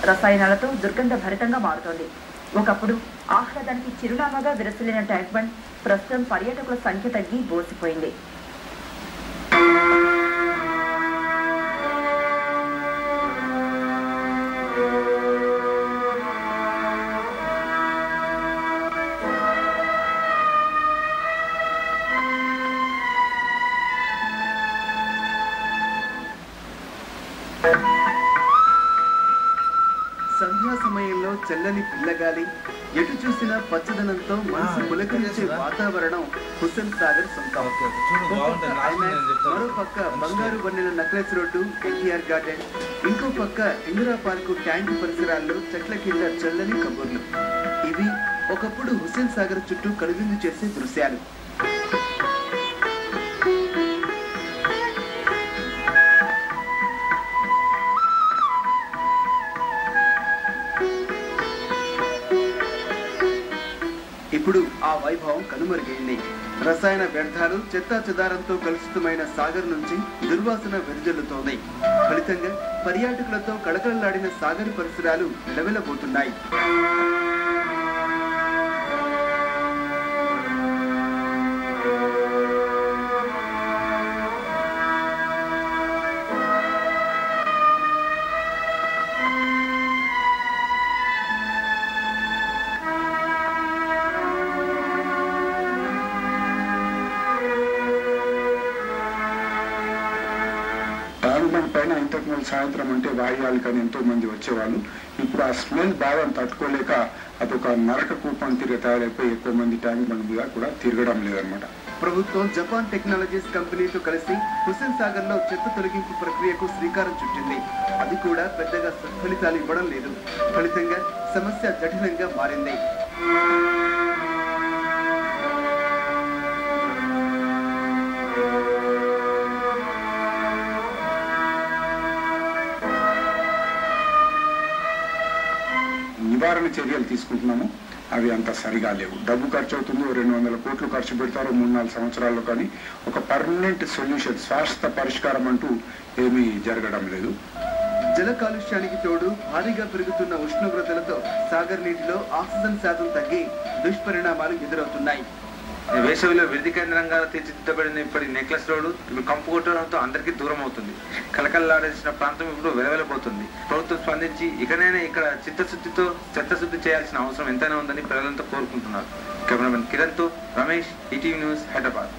రసాయనాలతో దుర్గంధ భరితంగా మారుతోంది. ఒకప్పుడు ఆహ్లాదానికి చిరునామాగా విరసిల్లిన ట్యాంక్ బండ్ ప్రస్తుతం పర్యాటకుల సంఖ్య తగ్గి బోసిపోయింది. సంధ్యా సమయంలో చల్లని పిల్లగాలి, ఎటు చూసిన పచ్చదనంతో మనసు పులకరించే వాతావరణం హుస్సేన్ సాగర్ సొంతం. మరో పక్క బంగారు వన్నెల నక్లెస్ రోడ్డు, ఎన్టీఆర్ గార్డెన్, ఇంకో పక్క ఇందిరా పార్కు ట్యాంక్ పరిసరాల్లో చెట్ల కింద చల్లని కబుర్లు. ఇవి ఒకప్పుడు హుస్సేన్ సాగర్ చుట్టూ కనువిందు చేసే దృశ్యాలు. ఇప్పుడు ఆ వైభవం కనుమరుగైంది. రసాయన వ్యర్థాలు, చెత్తా చెదారంతో కలుషితమైన సాగర్ నుంచి దుర్వాసన వెదజల్లుతోంది. ఫలితంగా పర్యాటకులతో కళకళలాడిన సాగర్ పరిసరాలు నిలవెలబోతున్నాయి. పైన ఇంతకుముందు సాయంత్రం అంటే వాయువాళ్ళకని ఎంతో మంది వచ్చేవాళ్ళు. ఇప్పుడు ఆ స్మెల్ బాధను తట్టుకోలేక అదొక నరక కూపం తిరిగి తయారైపోయి ఎక్కువ మంది ట్యాంక్ బండ్ మీద కూడా తిరగడం లేదనమాట. ప్రభుత్వం జపాన్ టెక్నాలజీస్ కంపెనీతో కలిసి హుస్సేన్ సాగర్ లో చెత్త తొలగింపు ప్రక్రియకు శ్రీకారం చుట్టింది. అది కూడా పెద్దగా సత్ఫలితాలు ఇవ్వడం లేదు. ఫలితంగా సమస్య జటిలంగా మారింది. నివారణ చర్యలు తీసుకుంటున్నాము, అవి అంత సరిగా లేవు. డబ్బు ఖర్చు అవుతుంది, 200 కోట్లు ఖర్చు పెడతారు 3-4 సంవత్సరాల్లో, కానీ ఒక పర్మనెంట్ సొల్యూషన్, శాశ్వత పరిష్కారం అంటూ ఏమీ జరగడం లేదు. జల కాలుష్యానికి తోడు భారీగా పెరుగుతున్న ఉష్ణోగ్రతలతో సాగర్ నీటిలో ఆక్సిజన్ శాతం తగ్గి దుష్పరిణామాలు ఎదురవుతున్నాయి. వేసవిలో విడిది కేంద్రంగా తీర్చిదిద్దబడిన ఇప్పటి నెక్లెస్ రోడ్డు ఇప్పుడు కంపు కొట్టడంతో అందరికీ దూరం అవుతుంది. కలకల్లాడేసిన ప్రాంతం ఇప్పుడు వెలవెలబోతుంది. ప్రభుత్వం స్పందించి ఇకనైనా ఇక్కడ చిత్తశుద్ధితో చెత్తశుద్ధి చేయాల్సిన అవసరం ఎంతైనా ఉందని ప్రజలంతా కోరుకుంటున్నారు. కెమెరామెన్ కిరణ్తో రమేష్, ఈటీవీ న్యూస్, హైదరాబాద్.